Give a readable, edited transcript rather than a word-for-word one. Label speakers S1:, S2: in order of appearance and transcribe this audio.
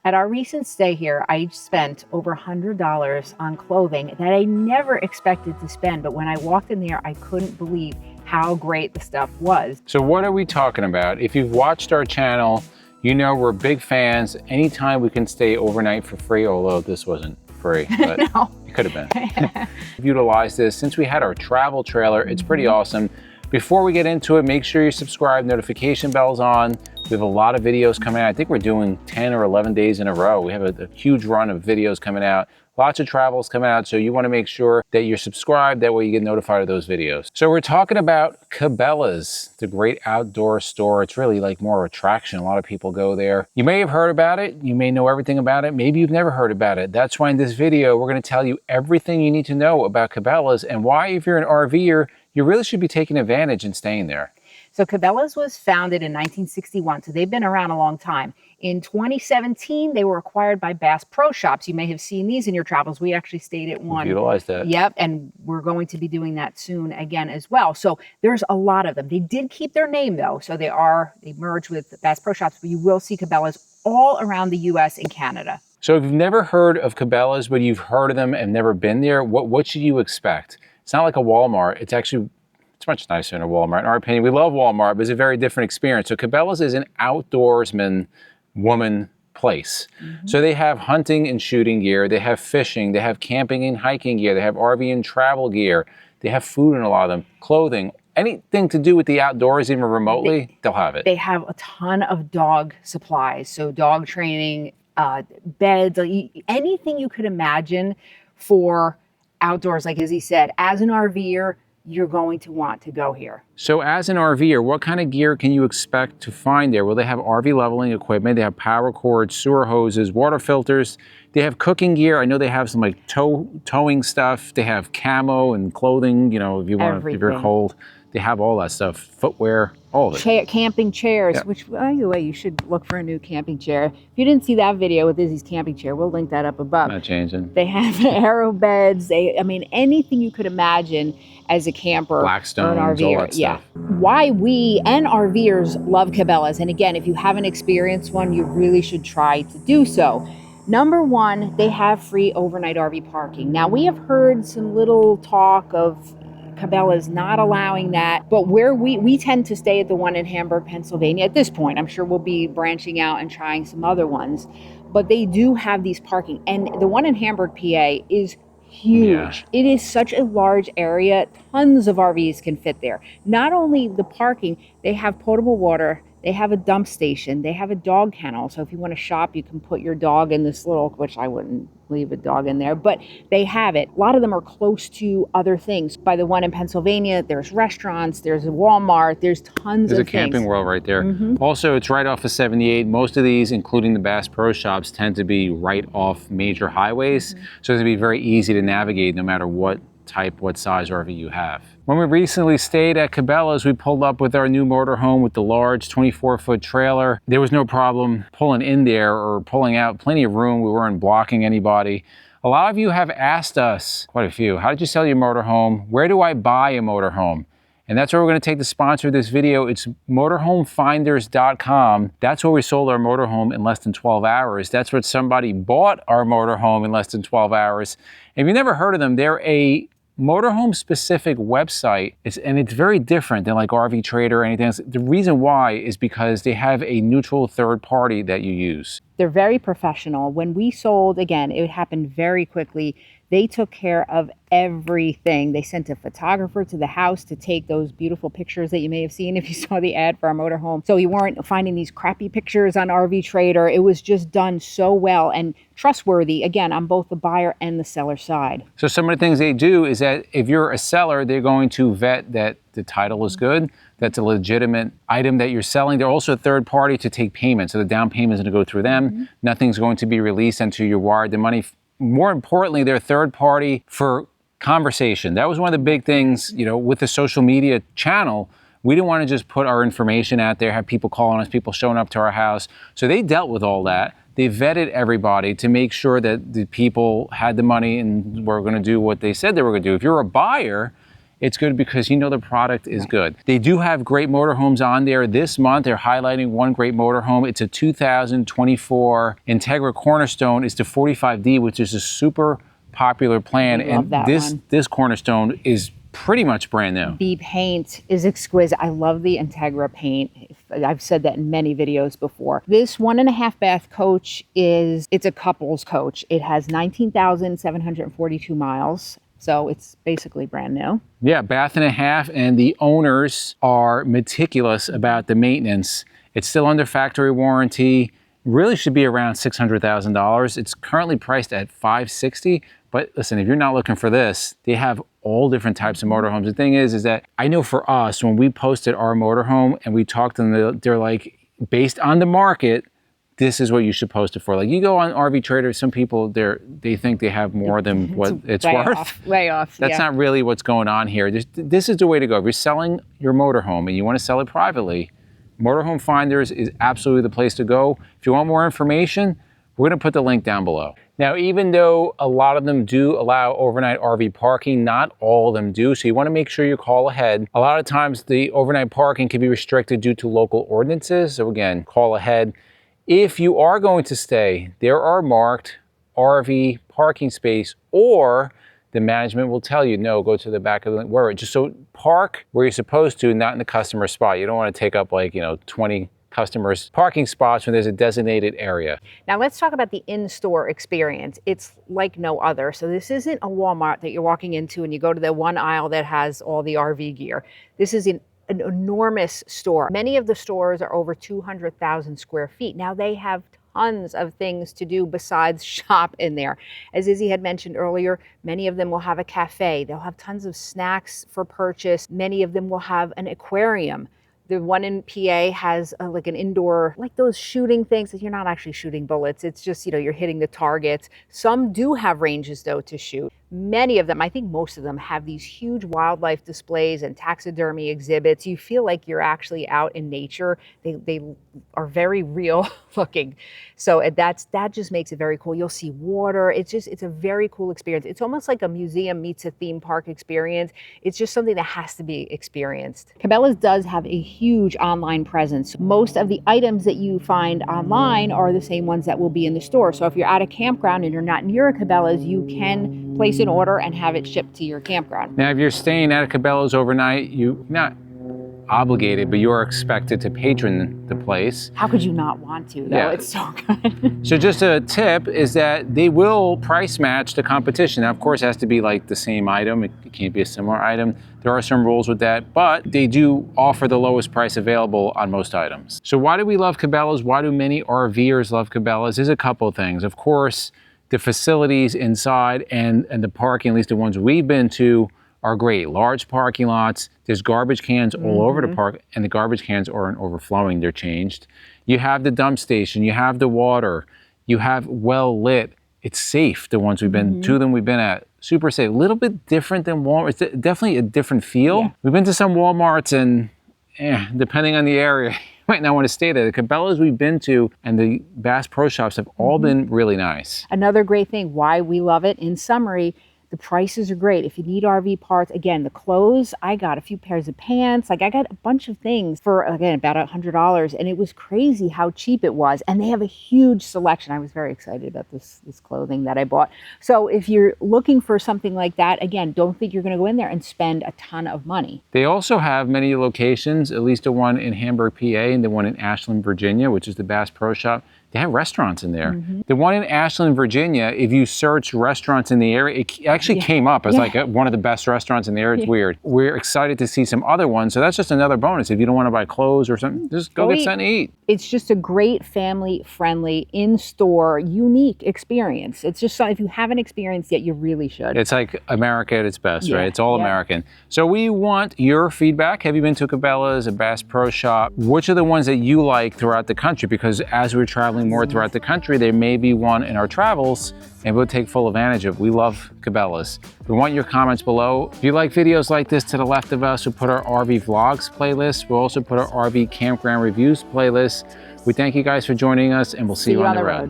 S1: At our recent stay here, I spent over $100 on clothing that I never expected to spend, but when I walked in there, I couldn't believe how great the stuff was.
S2: So what are we talking about? If you've watched our channel, you know we're big fans. Anytime we can stay overnight for free, although this wasn't free, but
S1: No.
S2: it could have been. We've utilized this since we had our travel trailer. It's pretty awesome. Before we get into it, make sure you subscribe, notification bell's on. We have a lot of videos coming out. I think we're doing 10 or 11 days in a row. We have a huge run of videos coming out. Lots of travels coming out, so you want to make sure that you're subscribed. That way you get notified of those videos. So we're talking about Cabelas, the great outdoor store. It's really like more attraction. A lot of people go there. You may have heard about it. You may know everything about it. Maybe you've never heard about it. That's why in this video, we're going to tell you everything you need to know about Cabelas and why, if you're an RVer, you really should be taking advantage and staying there.
S1: So Cabelas was founded in 1961, so they've been around a long time. In 2017, they were acquired by Bass Pro Shops. You may have seen these in your travels. We actually stayed at one.
S2: We've utilized that.
S1: Yep, and we're going to be doing that soon again as well. So there's a lot of them. They did keep their name though, so they merged with Bass Pro Shops, but you will see Cabelas all around the US and Canada.
S2: So if you've never heard of Cabelas, but you've heard of them and never been there, what should you expect? It's not like a Walmart. It's much nicer than a Walmart. In our opinion, we love Walmart, but it's a very different experience. So Cabelas is an outdoorsman woman place. So they have hunting and shooting gear. They have fishing. They have camping and hiking gear. They have RV and travel gear. They have food in a lot of them, clothing. Anything to do with the outdoors, even remotely, they'll have it.
S1: They have a ton of dog supplies. So dog training, beds, anything you could imagine for outdoors. Like Izzy said, as an RVer, you're going to want to go here.
S2: So as an RVer, what kind of gear can you expect to find there? Well, they have RV leveling equipment. They have power cords, sewer hoses, water filters. They have cooking gear. I know they have some like towing stuff. They have camo and clothing, you know, if you're cold. They have all that stuff, footwear, all of it.
S1: Camping chairs,
S2: Yep.
S1: which, by the way, you should look for a new camping chair. If you didn't see that video with Izzy's camping chair, we'll link that up above.
S2: Not changing.
S1: They have arrow beds. Anything you could imagine as a camper
S2: Blackstones,
S1: or an RVer.
S2: all that stuff.
S1: Why we and RVers love Cabelas, and again, if you haven't experienced one, you really should try to do so. Number one, they have free overnight RV parking. Now, we have heard some little talk of Cabelas not allowing that, but where we tend to stay at the one in Hamburg, Pennsylvania at this point. I'm sure we'll be branching out and trying some other ones, but they do have these parking, and the one in Hamburg, PA is huge. Yeah. It is such a large area. Tons of RVs can fit there. Not only the parking, they have potable water. They have a dump station. They have a dog kennel. So if you want to shop, you can put your dog in this little, which I wouldn't leave a dog in there, but they have it. A lot of them are close to other things. By the one in Pennsylvania, there's restaurants, there's a Walmart, there's tons of things.
S2: There's a Camping World right there. Also, it's right off of 78. Most of these, including the Bass Pro Shops, tend to be right off major highways. So it's going to be very easy to navigate no matter what type, what size RV you have. When we recently stayed at Cabelas, we pulled up with our new motorhome with the large 24-foot trailer. There was no problem pulling in there or pulling out, plenty of room. We weren't blocking anybody. A lot of you have asked us, quite a few, how did you sell your motorhome? Where do I buy a motorhome? And that's where we're going to take the sponsor of this video. It's motorhomefinders.com. That's where we sold our motorhome in less than 12 hours. That's where somebody bought our motorhome in less than 12 hours. If you've never heard of them, they're a motorhome specific website, and it's very different than like RV Trader or anything else. The reason why is because they have a neutral third party that you use.
S1: They're very professional. When we sold, again, it happened very quickly. They took care of everything. They sent a photographer to the house to take those beautiful pictures that you may have seen if you saw the ad for our motorhome. So you weren't finding these crappy pictures on RV Trader. It was just done so well and trustworthy, again, on both the buyer and the seller side.
S2: So some of the things they do is that if you're a seller, they're going to vet that the title is good, that's a legitimate item that you're selling. They're also a third party to take payment. So the down payment is going to go through them. Nothing's going to be released until you wired the money. More importantly, they're a third party for conversation. That was one of the big things, you know, with the social media channel. We didn't want to just put our information out there, have people calling us, people showing up to our house. So they dealt with all that. They vetted everybody to make sure that the people had the money and were going to do what they said they were going to do. If you're a buyer, it's good because you know the product is good. They do have great motorhomes on there. This month, they're highlighting one great motorhome. It's a 2024 Integra Cornerstone. It's the 45D, which is a super popular plan.
S1: Love that one.
S2: This Cornerstone is pretty much brand new.
S1: The paint is exquisite. I love the Integra paint. I've said that in many videos before. This 1.5 bath coach it's a couples coach. It has 19,742 miles. So it's basically brand new.
S2: Yeah, bath and a half, and the owners are meticulous about the maintenance. It's still under factory warranty. Really should be around $600,000. It's currently priced at $560,000. But listen, if you're not looking for this, they have all different types of motorhomes. The thing is that I know for us, when we posted our motorhome and we talked to them, they're like, based on the market, this is what you should post it for. Like you go on RV Trader, some people they think they have more than what it's worth.
S1: Way off.
S2: That's not really what's going on here. This is the way to go. If you're selling your motorhome and you want to sell it privately, Motorhome Finders is absolutely the place to go. If you want more information, we're going to put the link down below. Now, even though a lot of them do allow overnight RV parking, not all of them do. So you want to make sure you call ahead. A lot of times the overnight parking can be restricted due to local ordinances. So again, call ahead. If you are going to stay, there are marked RV parking space, or the management will tell you, no, go to the back of the where. Just so park where you're supposed to, not in the customer spot. You don't want to take up 20 customers' parking spots when there's a designated area.
S1: Now let's talk about the in-store experience. It's like no other. So this isn't a Walmart that you're walking into and you go to the one aisle that has all the RV gear. This is an enormous store. Many of the stores are over 200,000 square feet. Now they have tons of things to do besides shop in there. As Izzy had mentioned earlier, many of them will have a cafe. They'll have tons of snacks for purchase. Many of them will have an aquarium. The one in PA has like an indoor, like those shooting things that you're not actually shooting bullets. It's just, you're hitting the targets. Some do have ranges though to shoot. Many of them, I think most of them, have these huge wildlife displays and taxidermy exhibits. You feel like you're actually out in nature. They are very real looking. So that just makes it very cool. You'll see water. It's a very cool experience. It's almost like a museum meets a theme park experience. It's just something that has to be experienced. Cabelas does have a huge online presence. Most of the items that you find online are the same ones that will be in the store. So if you're at a campground and you're not near a Cabelas, you can place an order and have it shipped to your campground.
S2: Now, if you're staying at a Cabelas overnight, you're not obligated, but you are expected to patron the place.
S1: How could you not want to, though? Yeah. It's so good.
S2: So just a tip is that they will price match the competition. Now, of course, it has to be like the same item. It can't be a similar item. There are some rules with that, but they do offer the lowest price available on most items. So why do we love Cabelas? Why do many RVers love Cabelas? There's a couple of things. Of course, the facilities inside and the parking, at least the ones we've been to, are great. Large parking lots. There's garbage cans all over the park, and the garbage cans aren't overflowing. They're changed. You have the dump station. You have the water. You have well lit. It's safe. The ones we've been to, them we've been at, super safe. A little bit different than Walmart. It's definitely a different feel. Yeah. We've been to some Walmarts, and depending on the area, you might not want to stay there. The Cabelas we've been to and the Bass Pro Shops have all been really nice.
S1: Another great thing, why we love it, in summary, the prices are great. If you need RV parts, again, the clothes, I got a few pairs of pants. I got a bunch of things for, again, about $100. And it was crazy how cheap it was. And they have a huge selection. I was very excited about this clothing that I bought. So if you're looking for something like that, again, don't think you're going to go in there and spend a ton of money.
S2: They also have many locations, at least the one in Hamburg, PA, and the one in Ashland, Virginia, which is the Bass Pro Shop. They have restaurants in there. The one in Ashland, Virginia, if you search restaurants in the area, it actually came up as like one of the best restaurants in the area. It's weird. We're excited to see some other ones. So that's just another bonus. If you don't want to buy clothes or something, just go get something to eat.
S1: It's just a great family-friendly, in-store, unique experience. It's just something, if you haven't experienced yet, you really should.
S2: It's like America at its best, right? It's all American. So we want your feedback. Have you been to Cabelas, a Bass Pro Shop? Which are the ones that you like throughout the country? Because as we're traveling more throughout the country, there may be one in our travels and we'll take full advantage of. We love Cabelas. We want your comments below. If you like videos like this to the left of us, we'll put our RV vlogs playlist. We'll also put our RV campground reviews playlist. We thank you guys for joining us, and we'll see you on the road.